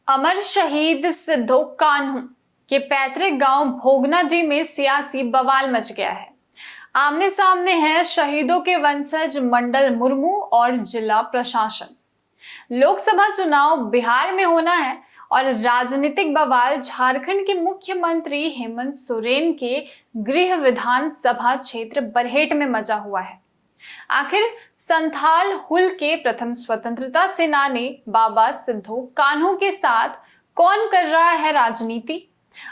अमर शहीद सिद्धो कान्हू के पैतृक गांव भोगनाडीह में सियासी बवाल मच गया है। आमने सामने है शहीदों के वंशज मंडल मुर्मू और जिला प्रशासन। लोकसभा चुनाव बिहार में होना है और राजनीतिक बवाल झारखंड के मुख्यमंत्री हेमंत सोरेन के गृह विधानसभा क्षेत्र बरहेट में मचा हुआ है। आखिर संथाल हुल के प्रथम स्वतंत्रता सेनानी बाबा सिद्धो कान्हू के साथ कौन कर रहा है राजनीति?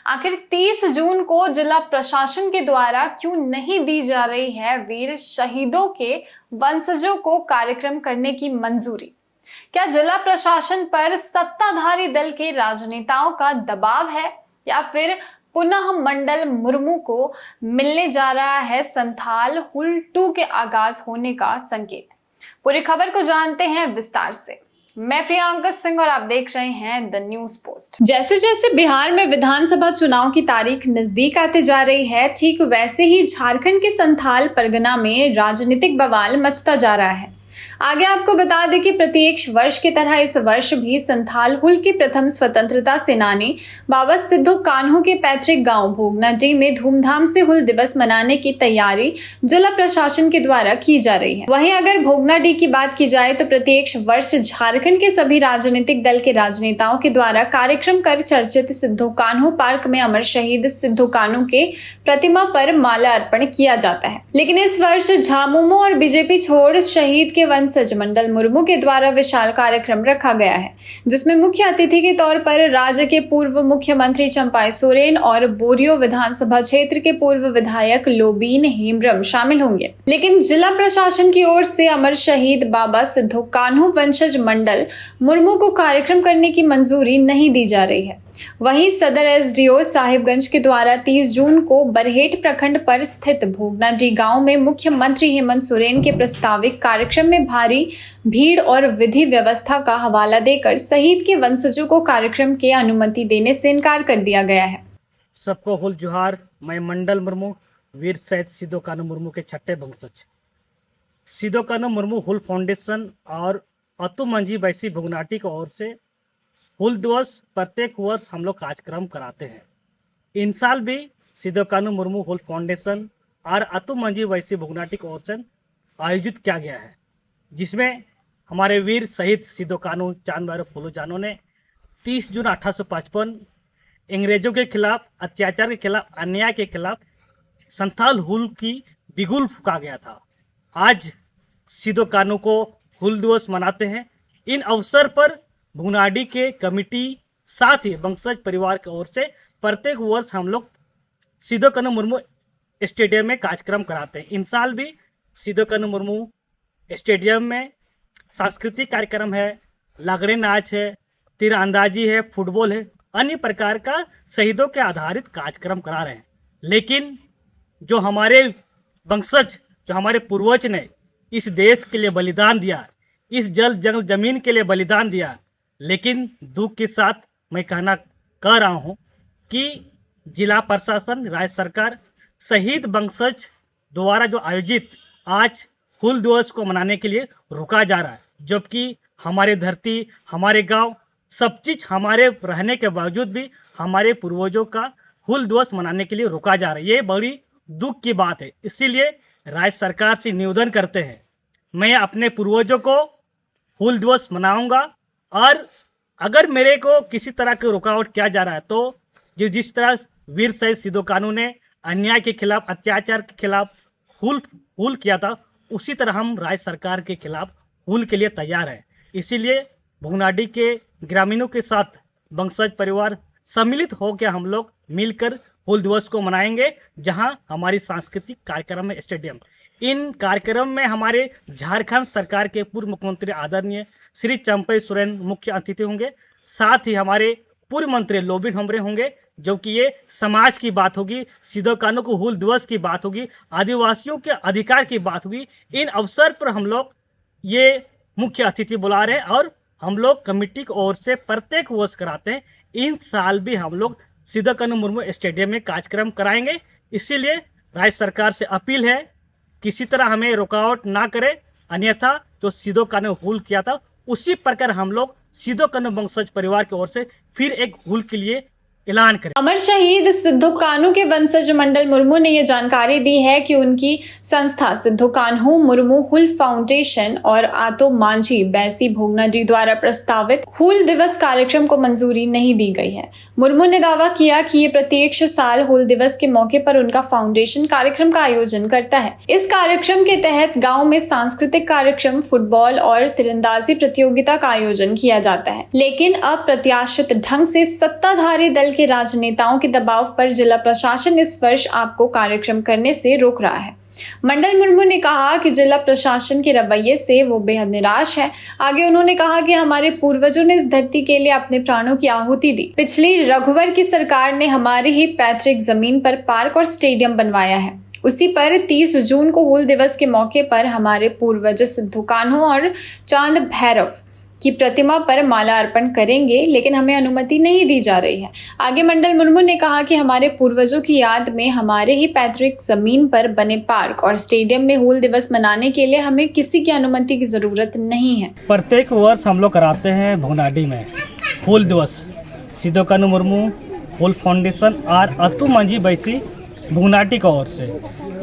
आखिर 30 जून को जिला प्रशासन के द्वारा क्यों नहीं दी जा रही है वीर शहीदों के वंशजों को कार्यक्रम करने की मंजूरी? क्या जिला प्रशासन पर सत्ताधारी दल के राजनेताओं का दबाव है या फिर पुनः मंडल मुर्मू को मिलने जा रहा है संथाल हुल 2 के आगाज होने का संकेत? पूरी खबर को जानते हैं विस्तार से। मैं प्रियंका सिंह और आप देख रहे हैं द न्यूज पोस्ट। जैसे जैसे बिहार में विधानसभा चुनाव की तारीख नजदीक आते जा रही है, ठीक वैसे ही झारखंड के संथाल परगना में राजनीतिक बवाल मचता जा रहा है। आगे आपको बता दें कि प्रत्येक वर्ष की तरह इस वर्ष भी संथाल हुल के प्रथम स्वतंत्रता सेनानी बाबा सिद्धो कान्हू के पैतृक गांव भोगनाडीह में धूमधाम से हुल दिवस मनाने की तैयारी जिला प्रशासन के द्वारा की जा रही है। वहीं अगर भोगनाडीह की बात की जाए तो प्रत्येक वर्ष झारखंड के सभी राजनीतिक दल के राजनेताओं के द्वारा कार्यक्रम कर चर्चित सिद्धो कान्हू पार्क में अमर शहीद सिद्धो कान्हू के प्रतिमा पर माला अर्पण किया जाता है। लेकिन इस वर्ष झामुमो और बीजेपी छोड़ शहीद के वंशज मंडल मुर्मू के द्वारा विशाल कार्यक्रम रखा गया है, जिसमें मुख्य अतिथि के तौर पर राज्य के पूर्व मुख्यमंत्री चंपाई सोरेन और बोरियो विधानसभा क्षेत्र के पूर्व विधायक लोबीन हेम्ब्रम शामिल होंगे। लेकिन जिला प्रशासन की ओर से अमर शहीद बाबा सिद्धो कान्हू वंशज मंडल मुर्मू को कार्यक्रम करने की मंजूरी नहीं दी जा रही है। वहीं सदर एसडीओ साहिबगंज के द्वारा 30 जून को बरहेट प्रखंड पर स्थित भोगनाडीह गांव में मुख्यमंत्री हेमंत सोरेन के प्रस्तावित कार्यक्रम में भारी भीड़ और विधि व्यवस्था का हवाला देकर शहीद के वंशजों को कार्यक्रम के अनुमति देने से इनकार कर दिया गया है। सबको हुल जोहार। मैं मंडल मुर्मू वीर शहीद सिद्धो कान्हू मुर्मू के छठे वंशज। सिद्धो कान्हू मुर्मू हुल फाउंडेशन और अतु मंजी बैसी भोगनाडीह की ओर से हुल दिवस प्रत्येक वर्ष हम लोग कार्यक्रम कराते हैं। इन साल भी सिद्धो कान्हू मुर्मू हुल फाउंडेशन और अतु मंजी वैसी भोगनाडीह की ओर से आयोजित किया गया है, जिसमें हमारे वीर शहीद सिद्धो कान्हू चांद भैरव फूलो जानों ने 30 जून 1855 अंग्रेजों के खिलाफ, अत्याचार के खिलाफ, अन्याय के खिलाफ संथाल हुल की बिगुल फूका गया था। आज सिद्धो कान्हू को हुल दिवस मनाते हैं। इन अवसर पर भोगनाडीह के कमेटी साथ ही वंशज परिवार की ओर से प्रत्येक वर्ष हम लोग सिद्धो कान्हू मुर्मू स्टेडियम में कार्यक्रम कराते हैं। इन साल भी सिद्धो कान्हू मुर्मू स्टेडियम में सांस्कृतिक कार्यक्रम है, लागड़ी नाच है, तीरंदाजी है, फुटबॉल है, अन्य प्रकार का शहीदों के आधारित कार्यक्रम करा रहे हैं। लेकिन जो हमारे वंशज, जो हमारे पूर्वज ने इस देश के लिए बलिदान दिया, इस जल जंगल जमीन के लिए बलिदान दिया, लेकिन दुख के साथ मैं कहना कह रहा हूँ कि जिला प्रशासन, राज्य सरकार शहीद वंशज द्वारा जो आयोजित आज हुल दिवस को मनाने के लिए रुका जा रहा है, जबकि हमारे धरती, हमारे गांव, सब चीज़ हमारे रहने के बावजूद भी हमारे पूर्वजों का हुल दिवस मनाने के लिए रुका जा रहा है। ये बड़ी दुख की बात है। इसीलिए राज्य सरकार से निवेदन करते हैं, मैं अपने पूर्वजों को हुल दिवस मनाऊंगा और अगर मेरे को किसी तरह की रुकावट किया जा रहा है तो जिस तरह वीर शहीद सिद्धो कान्हू ने अन्याय के खिलाफ, अत्याचार के खिलाफ हुल किया था, उसी तरह हम राज्य सरकार के खिलाफ हुल के लिए तैयार हैं। इसीलिए भोगनाडीह के ग्रामीणों के साथ वंशज परिवार सम्मिलित होकर हम लोग मिलकर हुल दिवस को मनाएंगे, जहां हमारी सांस्कृतिक कार्यक्रम है स्टेडियम। इन कार्यक्रम में हमारे झारखंड सरकार के पूर्व मुख्यमंत्री आदरणीय श्री चंपाई सोरेन मुख्य अतिथि होंगे। साथ ही हमारे पूर्व मंत्री लोबीन हेम्ब्रम होंगे, जो कि ये समाज की बात होगी, सिद्धो कान्हू को हुल दिवस की बात होगी, आदिवासियों के अधिकार की बात होगी। इन अवसर पर हम लोग ये मुख्य अतिथि बुला रहे हैं और हम लोग कमेटी की ओर से प्रत्येक वर्ष कराते हैं। इन साल भी हम लोग सिद्धो कान्हू मुर्मू स्टेडियम में कार्यक्रम कराएंगे। इसीलिए राज्य सरकार से अपील है, किसी तरह हमें रुकावट ना करे, अन्यथा जो सिद्धो कान्हू हुल किया था उसी प्रकार हम लोग सिद्धो कान्हू वंशज परिवार की ओर से फिर एक हुल के लिए ऐलान करें। अमर शहीद सिद्धो कान्हू के वंशज मंडल मुर्मू ने यह जानकारी दी है कि उनकी संस्था सिद्धो कान्हू मुर्मू हुल फाउंडेशन और आतो मांझी बैसी भोगनाडी द्वारा प्रस्तावित हुल दिवस कार्यक्रम को मंजूरी नहीं दी गई है। मुर्मू ने दावा किया कि ये प्रत्येक साल हुल दिवस के मौके पर उनका फाउंडेशन कार्यक्रम का आयोजन करता है। इस कार्यक्रम के तहत गाँव में सांस्कृतिक कार्यक्रम, फुटबॉल और तीरंदाजी प्रतियोगिता का आयोजन किया जाता है, लेकिन अप्रत्याशित ढंग से सत्ताधारी दल के राजनेताओं के दबाव पर जिला प्रशासन इस वर्ष आपको कार्यक्रम करने से रोक रहा है। मंडल मुर्मू ने कहा कि जिला प्रशासन के रवैये से वो बेहद निराश है। आगे उन्होंने कहा कि हमारे पूर्वजों ने इस धरती के लिए अपने प्राणों की आहुति दी। पिछली रघुवर की सरकार ने हमारी ही पैतृक जमीन पर पार्क और स्टेडियम बनवाया है। उसी पर 30 जून को हुल दिवस के मौके पर हमारे पूर्वज सिद्धो कान्हू और चांद भैरव की प्रतिमा पर माला अर्पण करेंगे, लेकिन हमें अनुमति नहीं दी जा रही है। आगे मंडल मुर्मू ने कहा कि हमारे पूर्वजों की याद में हमारे ही पैतृक जमीन पर बने पार्क और स्टेडियम में हुल दिवस मनाने के लिए हमें किसी की अनुमति की जरूरत नहीं है। प्रत्येक वर्ष हम लोग कराते हैं भोगनाडी में हुल दिवस। सिद्धो कान्हू मुर्मू हुल फाउंडेशन और अतु मांझी बैसी भोगनाटी की ओर से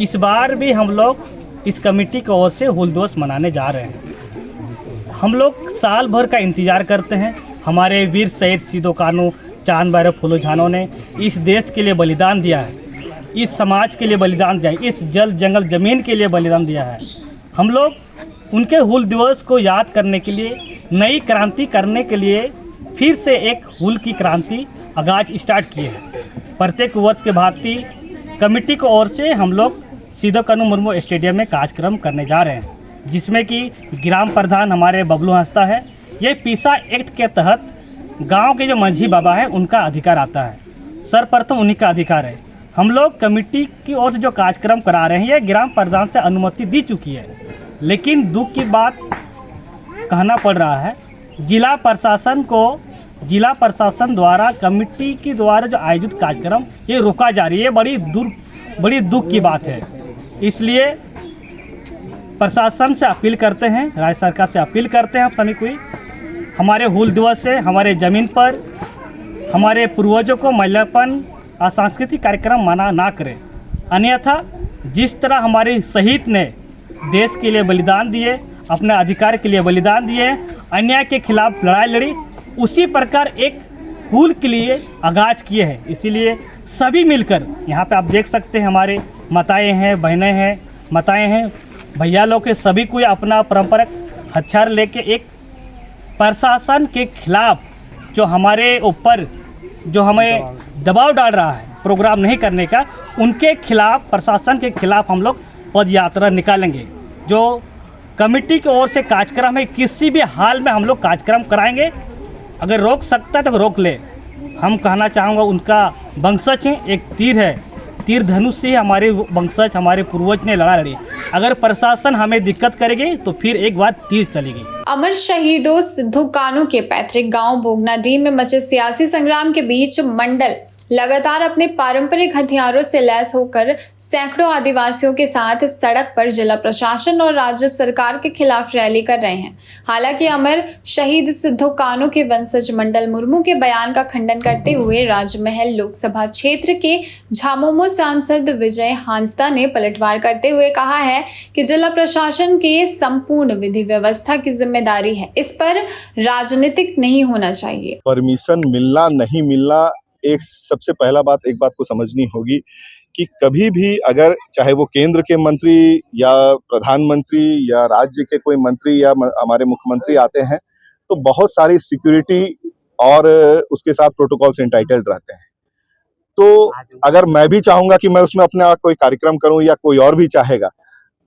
इस बार भी हम लोग इस कमेटी की ओर से हुल दिवस मनाने जा रहे हैं। हम लोग साल भर का इंतज़ार करते हैं। हमारे वीर शहीद सिद्धो कान्हू चांद भैरव फूलो झानो ने इस देश के लिए बलिदान दिया है, इस समाज के लिए बलिदान दिया है, इस जल जंगल ज़मीन के लिए बलिदान दिया है। हम लोग उनके हुल दिवस को याद करने के लिए, नई क्रांति करने के लिए फिर से एक हुल की क्रांति आगाज स्टार्ट किए हैं। प्रत्येक वर्ष के भांति कमेटी की ओर से हम लोग सिद्धो कान्हू मुर्मू स्टेडियम में कार्यक्रम करने जा रहे हैं, जिसमें कि ग्राम प्रधान हमारे बबलू हंसता है। ये पीसा एक्ट के तहत गांव के जो मंझी बाबा है उनका अधिकार आता है, सर्वप्रथम उन्हीं का अधिकार है। हम लोग कमेटी की ओर से जो कार्यक्रम करा रहे हैं ये ग्राम प्रधान से अनुमति दी चुकी है, लेकिन दुख की बात कहना पड़ रहा है जिला प्रशासन द्वारा कमेटी के द्वारा जो आयोजित कार्यक्रम ये रोका जा रही है। बड़ी दुख की बात है। इसलिए प्रशासन से अपील करते हैं, राज्य सरकार से अपील करते हैं, आप सभी कोई हमारे हुल दिवस से हमारे ज़मीन पर हमारे पूर्वजों को महिलापन और सांस्कृतिक कार्यक्रम मना ना करें। अन्यथा जिस तरह हमारे शहीद ने देश के लिए बलिदान दिए, अपने अधिकार के लिए बलिदान दिए, अन्याय के खिलाफ लड़ाई लड़ी, उसी प्रकार एक हुल के लिए आगाज किए हैं। इसीलिए सभी मिलकर यहाँ पे आप देख सकते हैं हमारे माताएँ हैं, बहनें हैं, माताएँ हैं, भैया लोग के सभी कोई अपना पारंपरिक हथियार लेके एक प्रशासन के खिलाफ जो हमारे ऊपर जो हमें दबाव डाल रहा है प्रोग्राम नहीं करने का, उनके खिलाफ, प्रशासन के खिलाफ हम लोग पद यात्रा निकालेंगे। जो कमेटी की ओर से कार्यक्रम है किसी भी हाल में हम लोग कार्यक्रम कराएंगे। अगर रोक सकता है तो रोक ले। हम कहना चाहूँगा उनका वंशज है, एक तीर है, तीर धनुष से हमारे वंशज, हमारे पूर्वज ने लड़ा लड़ी। अगर प्रशासन हमें दिक्कत करेगी तो फिर एक बार तीर चलेगी। अमर शहीदों सिद्धो कान्हू के पैतृक गांव भोगनाडी में मचे सियासी संग्राम के बीच मंडल लगातार अपने पारंपरिक हथियारों से लैस होकर सैकड़ों आदिवासियों के साथ सड़क पर जिला प्रशासन और राज्य सरकार के खिलाफ रैली कर रहे हैं। हालांकि अमर शहीद सिद्धो कान्हू के वंशज मंडल मुर्मू के बयान का खंडन करते हुए राजमहल लोकसभा क्षेत्र के झामुमो सांसद विजय हांसदा ने पलटवार करते हुए कहा है कि जिला प्रशासन के संपूर्ण विधि व्यवस्था की जिम्मेदारी है, इस पर राजनीतिक नहीं होना चाहिए। परमिशन मिलना नहीं मिलना, एक सबसे पहला बात एक बात को समझनी होगी कि कभी भी अगर चाहे वो केंद्र के मंत्री या प्रधानमंत्री या राज्य के कोई मंत्री या हमारे मुख्यमंत्री आते हैं तो बहुत सारी सिक्योरिटी और उसके साथ प्रोटोकॉल से एंटाइटल्ड रहते हैं। तो अगर मैं भी चाहूंगा कि मैं उसमें अपना कोई कार्यक्रम करूं या कोई और भी चाहेगा,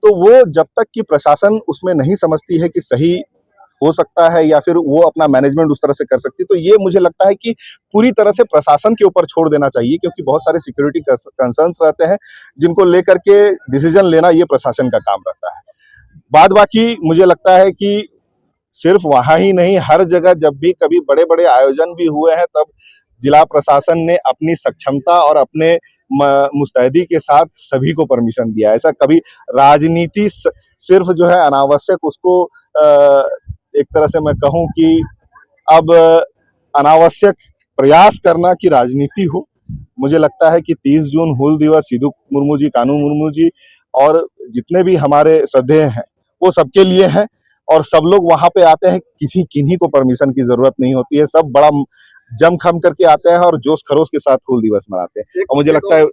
तो वो जब तक कि प्रशासन उसमें नहीं समझती है कि सही हो सकता है या फिर वो अपना मैनेजमेंट उस तरह से कर सकती है, तो ये मुझे लगता है कि पूरी तरह से प्रशासन के ऊपर छोड़ देना चाहिए, क्योंकि बहुत सारे सिक्योरिटी कंसर्न्स रहते हैं जिनको लेकर के डिसीजन लेना ये प्रशासन का काम रहता है। बाद बाकी मुझे लगता है कि सिर्फ वहां ही नहीं, हर जगह जब भी कभी बड़े बड़े आयोजन भी हुए हैं तब जिला प्रशासन ने अपनी सक्षमता और अपने मुस्तैदी के साथ सभी को परमिशन दिया। ऐसा कभी राजनीति सिर्फ जो है अनावश्यक उसको एक तरह से मैं कहूं कि अब अनावश्यक प्रयास करना कि राजनीति हो। मुझे लगता है कि 30 जून हूल दिवस सिधू मुर्मू जी, कानू मुर्मू जी और जितने भी हमारे श्रद्धेय हैं वो सबके लिए है, और सब लोग वहां पे आते हैं, किसी किन्हीं को परमिशन की जरूरत नहीं होती है, सब बड़ा जम खम करके आते हैं और जोश खरोश के साथ हूल दिवस मनाते हैं। और मुझे लगता है